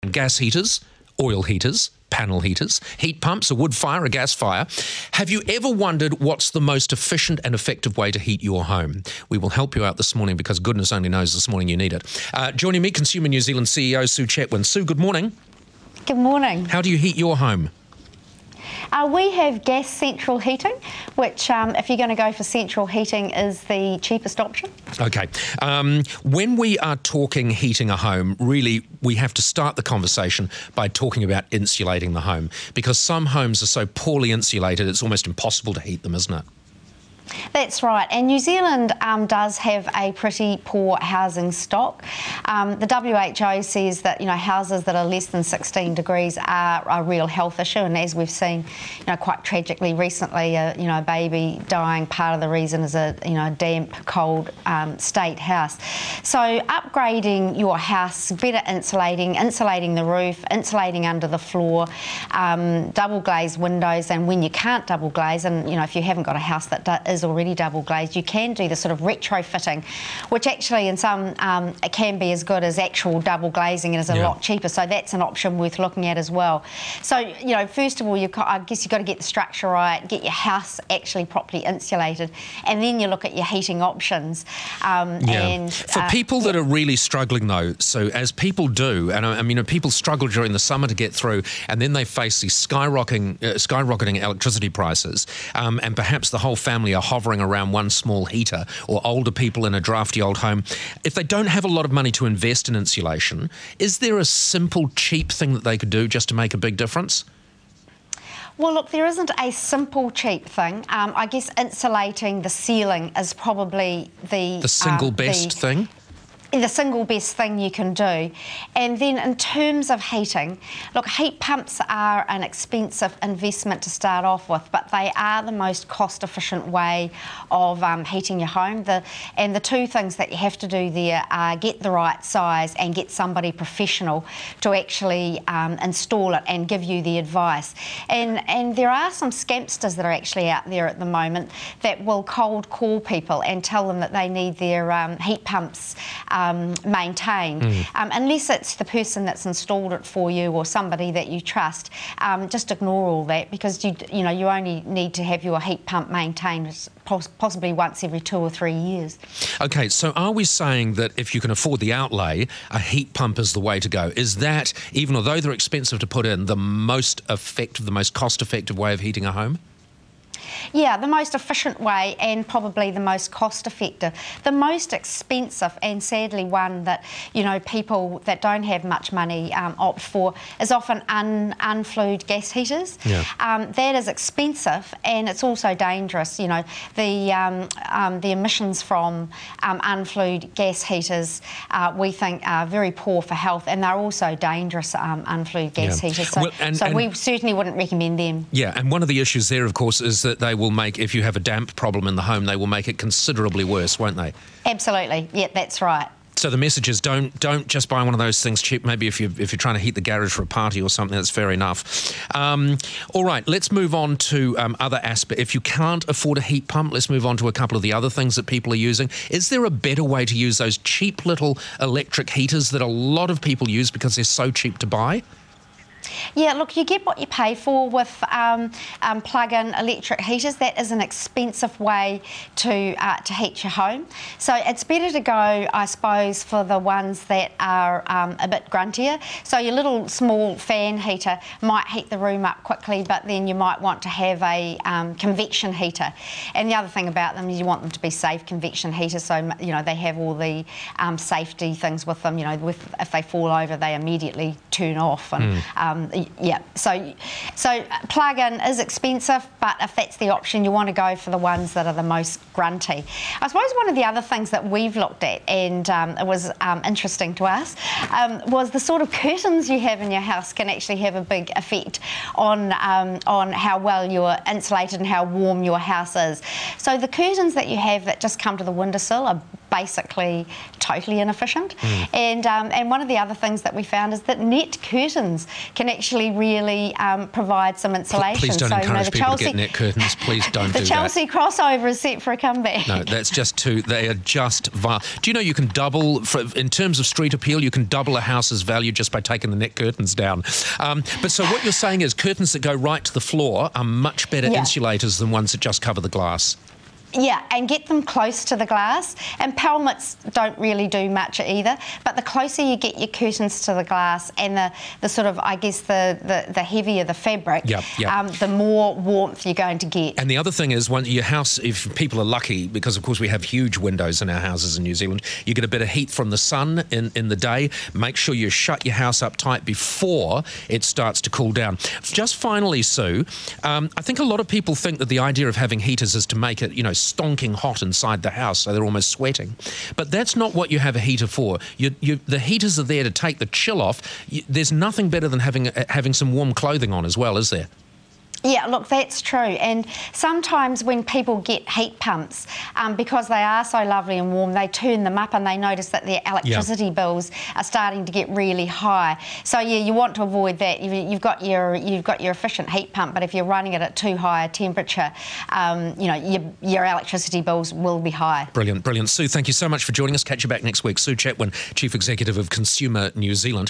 Gas heaters, oil heaters, panel heaters, heat pumps, a wood fire, a gas fire. Have you ever wondered what's the most efficient and effective way to heat your home? We will help you out this morning because goodness only knows this morning you need it. Joining me, Consumer New Zealand CEO Sue Chetwin. Sue, good morning. Good morning. How do you heat your home? We have gas central heating, which if you're going to go for central heating is the cheapest option. Okay. When we are talking heating a home, really we have to start the conversation by talking about insulating the home, because some homes are so poorly insulated it's almost impossible to heat them, isn't it? That's right, and New Zealand does have a pretty poor housing stock. The WHO says that houses that are less than 16 degrees are a real health issue, and as we've seen, quite tragically recently, a baby dying. Part of the reason is a damp, cold state house. So upgrading your house, better insulating the roof, insulating under the floor, double glazed windows, and when you can't double glaze, and if you haven't got a house that is already double glazed, you can do the sort of retrofitting, which actually in some it can be as good as actual double glazing and is a lot cheaper. So that's an option worth looking at as well. So first of all, I guess you've got to get the structure right, get your house actually properly insulated, and then you look at your heating options. And for people that are really struggling though, so as people do, and I mean people struggle during the summer to get through, and then they face these skyrocketing electricity prices, and perhaps the whole family are hovering around one small heater, or older people in a drafty old home. If they don't have a lot of money to invest in insulation, is there a simple, cheap thing that they could do just to make a big difference? Well, look, there isn't a simple, cheap thing. I guess insulating the ceiling is probably the single best thing? The single best thing you can do. And then in terms of heating, look, heat pumps are an expensive investment to start off with, but they are the most cost-efficient way of heating your home. And the two things that you have to do there are get the right size and get somebody professional to actually install it and give you the advice. And there are some scampsters that are actually out there at the moment that will cold call people and tell them that they need their heat pumps maintained, unless it's the person that's installed it for you or somebody that you trust. Just ignore all that, because you only need to have your heat pump maintained possibly once every 2 or 3 years. Okay, so are we saying that if you can afford the outlay, a heat pump is the way to go? Is that, even although they're expensive to put in, the most effective, the most cost-effective way of heating a home? Yeah, the most efficient way and probably the most cost-effective. The most expensive, and sadly one that people that don't have much money opt for, is often unflued gas heaters. That is expensive and it's also dangerous. The emissions from unflued gas heaters we think are very poor for health, and they're also dangerous unflued gas heaters. So, we certainly wouldn't recommend them. Yeah, and one of the issues there, of course, is that they will make, if you have a damp problem in the home, they will make it considerably worse, won't they? Absolutely. Yeah, that's right. So the message is don't just buy one of those things cheap. Maybe if you're trying to heat the garage for a party or something, that's fair enough. All right, let's move on to other aspects. If you can't afford a heat pump, let's move on to a couple of the other things that people are using. Is there a better way to use those cheap little electric heaters that a lot of people use because they're so cheap to buy? Yeah, look, you get what you pay for with plug-in electric heaters. That is an expensive way to heat your home. So it's better to go, I suppose, for the ones that are a bit gruntier. So your little small fan heater might heat the room up quickly, but then you might want to have a convection heater. And the other thing about them is you want them to be safe convection heaters, so they have all the safety things with them. If they fall over, they immediately turn off. And so plug-in is expensive, but if that's the option, you want to go for the ones that are the most grunty. I suppose one of the other things that we've looked at, and it was interesting to us, was the sort of curtains you have in your house can actually have a big effect on how well you're insulated and how warm your house is. So the curtains that you have that just come to the windowsill are basically totally inefficient. And one of the other things that we found is that net curtains can actually really provide some insulation. Please don't encourage people to get net curtains. Please don't do that. The Chelsea crossover is set for a comeback. No, that's just too... They are just vile. Do you know you can double, in terms of street appeal, you can double a house's value just by taking the net curtains down. But so what you're saying is curtains that go right to the floor are much better insulators than ones that just cover the glass. Yeah, and get them close to the glass. And pelmets don't really do much either. But the closer you get your curtains to the glass and the sort of, I guess, the heavier the fabric, the more warmth you're going to get. And the other thing is, when your house, if people are lucky, because of course we have huge windows in our houses in New Zealand, you get a bit of heat from the sun in the day. Make sure you shut your house up tight before it starts to cool down. Just finally, Sue, I think a lot of people think that the idea of having heaters is to make it, stonking hot inside the house so they're almost sweating. But that's not what you have a heater for. The heaters are there to take the chill off. There's nothing better than having some warm clothing on as well, is there? Yeah, look, that's true. And sometimes when people get heat pumps, because they are so lovely and warm, they turn them up and they notice that their electricity bills are starting to get really high. So yeah, you want to avoid that. You've got your efficient heat pump, but if you're running it at too high a temperature, your electricity bills will be high. Brilliant, brilliant. Sue, thank you so much for joining us. Catch you back next week. Sue Chetwin, Chief Executive of Consumer New Zealand.